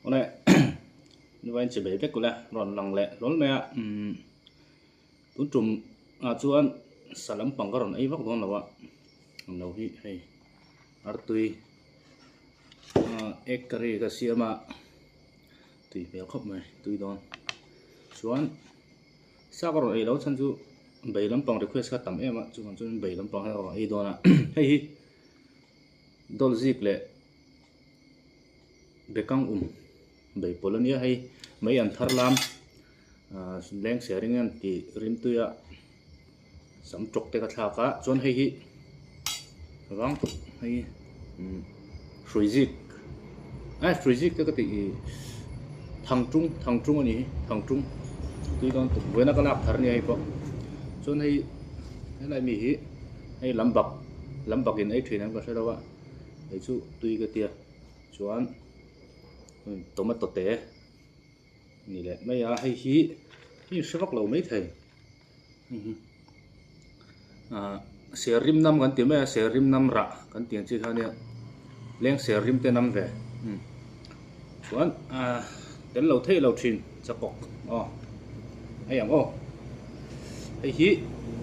này như vậy chỉ bảy vết của là ròn lòng lẹ rốn lẹ tú trùm chuan xả lắm bằng cái ròn ấy vóc đó là vậy đầu hi hay artui ekari cái xia mà tùy béo khóc này tùy đòn chuan sao cái ròn ấy đâu chân chú bảy lắm bằng request cái tầm em á chú còn chú bảy lắm bằng cái ròn ấy đó là hay hi đôi dịp lẹ bekang bảy Polonia hay mấy anh thar lam leng sharing anh thì rim tuya sắm trọc te ka thla ka chon hay hi vang hay freezik freezik cái ti thằng trung anh hi thằng trung tuy don với nó cái lạp thar ni hay po chon hay cái này mi hi hay lắm bạc in ấy thuyền anh có sao đâu ạ ấy chú tuy cái tia chọn tomato téนี่แหละไม่ให้ฮีนี่สวักเราไม่ไทยเสียริมน้ำกันเตียไม่เสียริมน้ำระกันเตียงที่เขาเนี่ยเลี้ยงเสียริมเตน้ำแหวส่วนเดี๋ยวเราเทเราชินจะปอกไอ้อย่างไอ้ฮี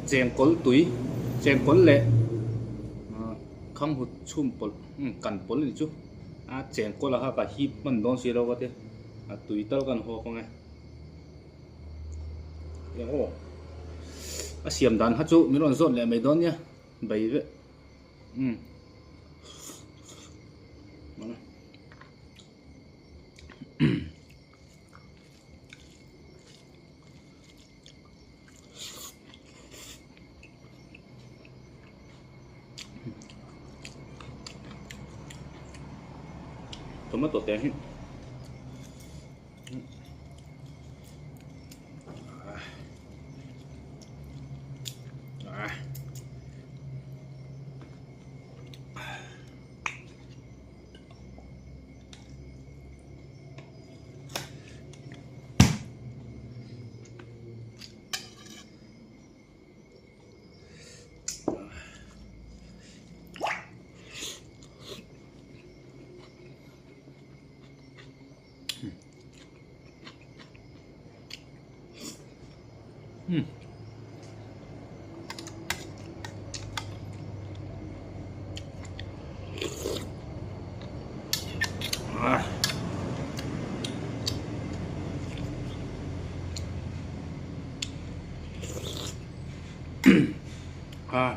แจงกลตุยแจงกลเละคำหุดชุ่มปลกันปลนี่จุแจงกลละฮะกับฮีมันโดนเสียเราก็เด้ตุยเต้ากันหัวก็ไงอย่างเสียมดันฮัจจุมีรอนสดแหละไม่โดนเนี่ยใบเว้มานะตัวมาตัวแดง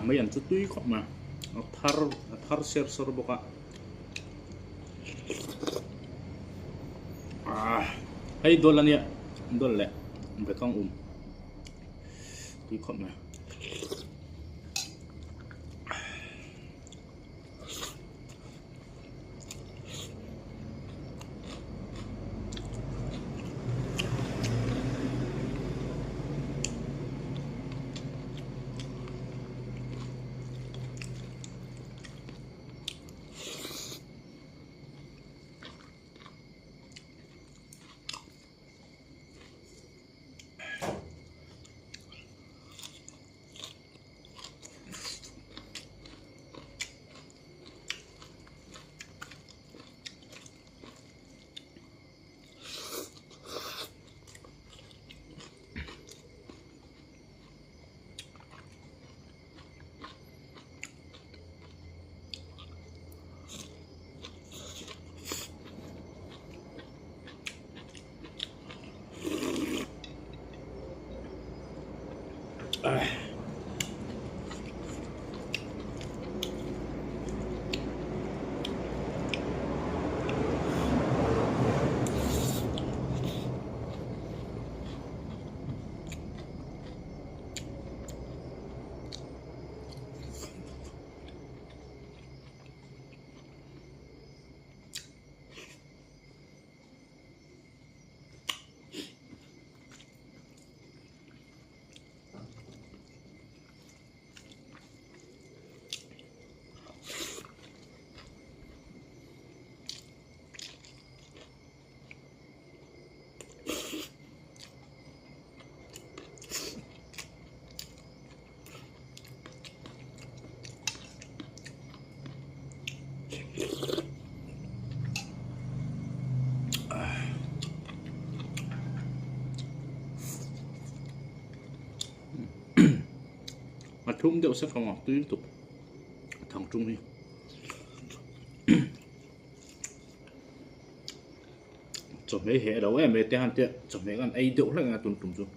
ไม่อย่างจุดตุ้ยขอบมาทาร์เซอร์สร์บกะไอ้โดนละเนี่ยโดนแหละไปข้างตุ้ยขอบมา thum đều sẽ không tùy tục thằng trung đi chọn mấy hệ đâu em mấy tên hàng tiện chọn mấy con ấy đều là tuần tuần rồi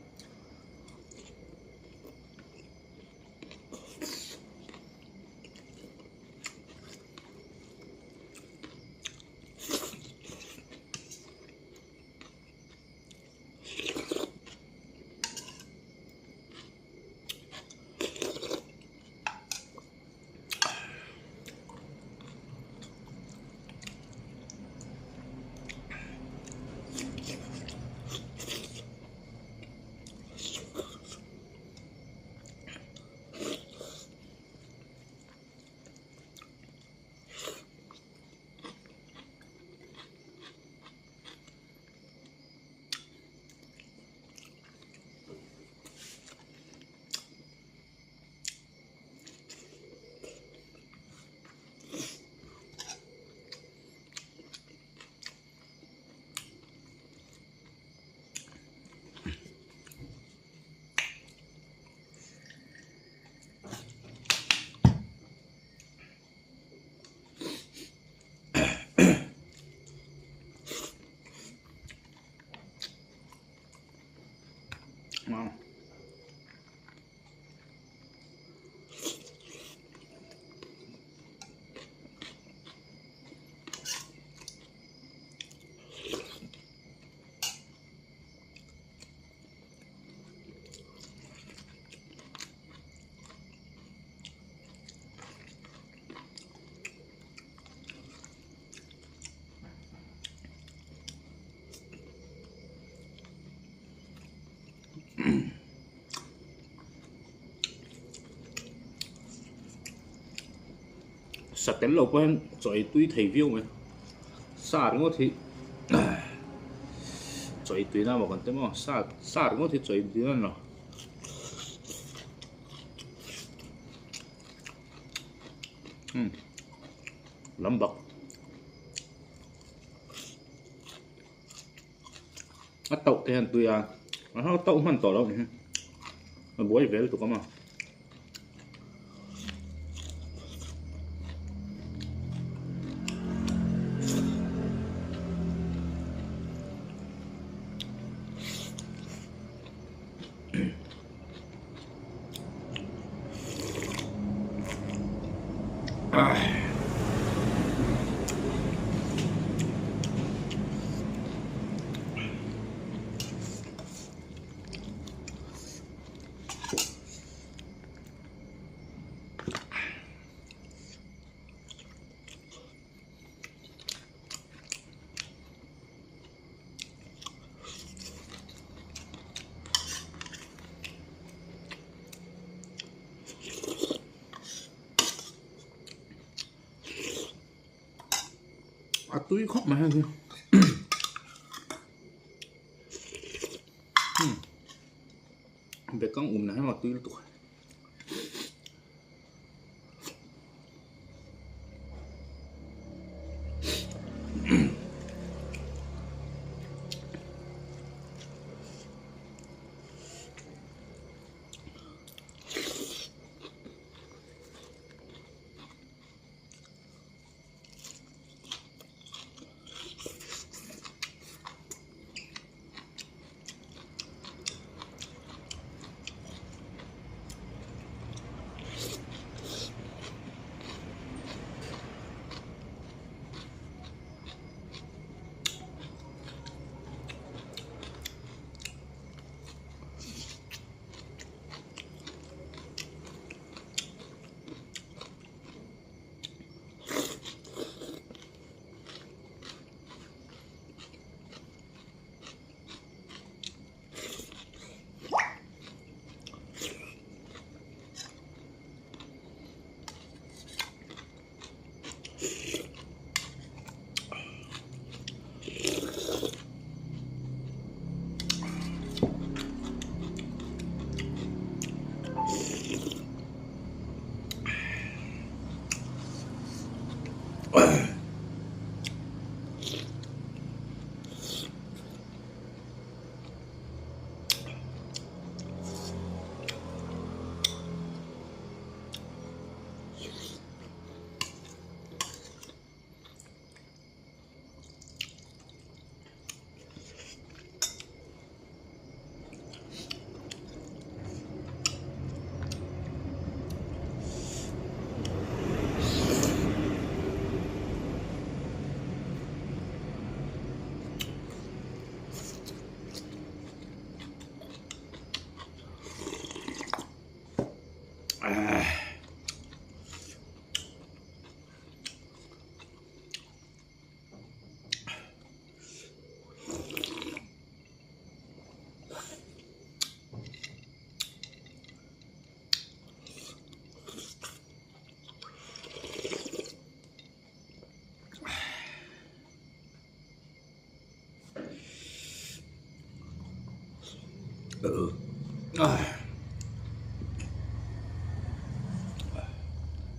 ngon sạch tello quen rồi tuy thầy viêu mà xa đúng không thì rồi tuy nào mà còn tới mà xa đúng không thì rồi tuy nào lắm bậc tậu thì hẳn tuy nó tậu hoàn tỏ đâu mà bố về tụi con mà túi khóc mà kìa về con này mà túi tuổi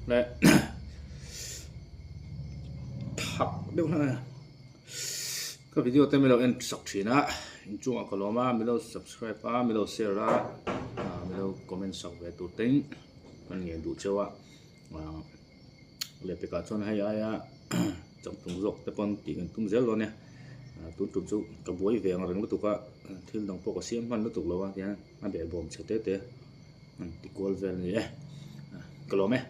Đấy. Thắc đâu này. Cái video này mình đâu en sọc chỉ na, chung ở column mà mình đâu subscribe à, mình đâu share ra, mình đâu comment sọc về tụi tính, mình nghe đủ chưa ạ, lấy cái chọn hay ai trong tung dọcแต่ còn tiếng tung dẻo luôn nè, tung tung dụ cái buổi về ngang nó tụt cả, thì đồng bộ có xiêm phân nó tụt lâu à, thì anh để bom sẽ tết tết, thì call về này, column ấy.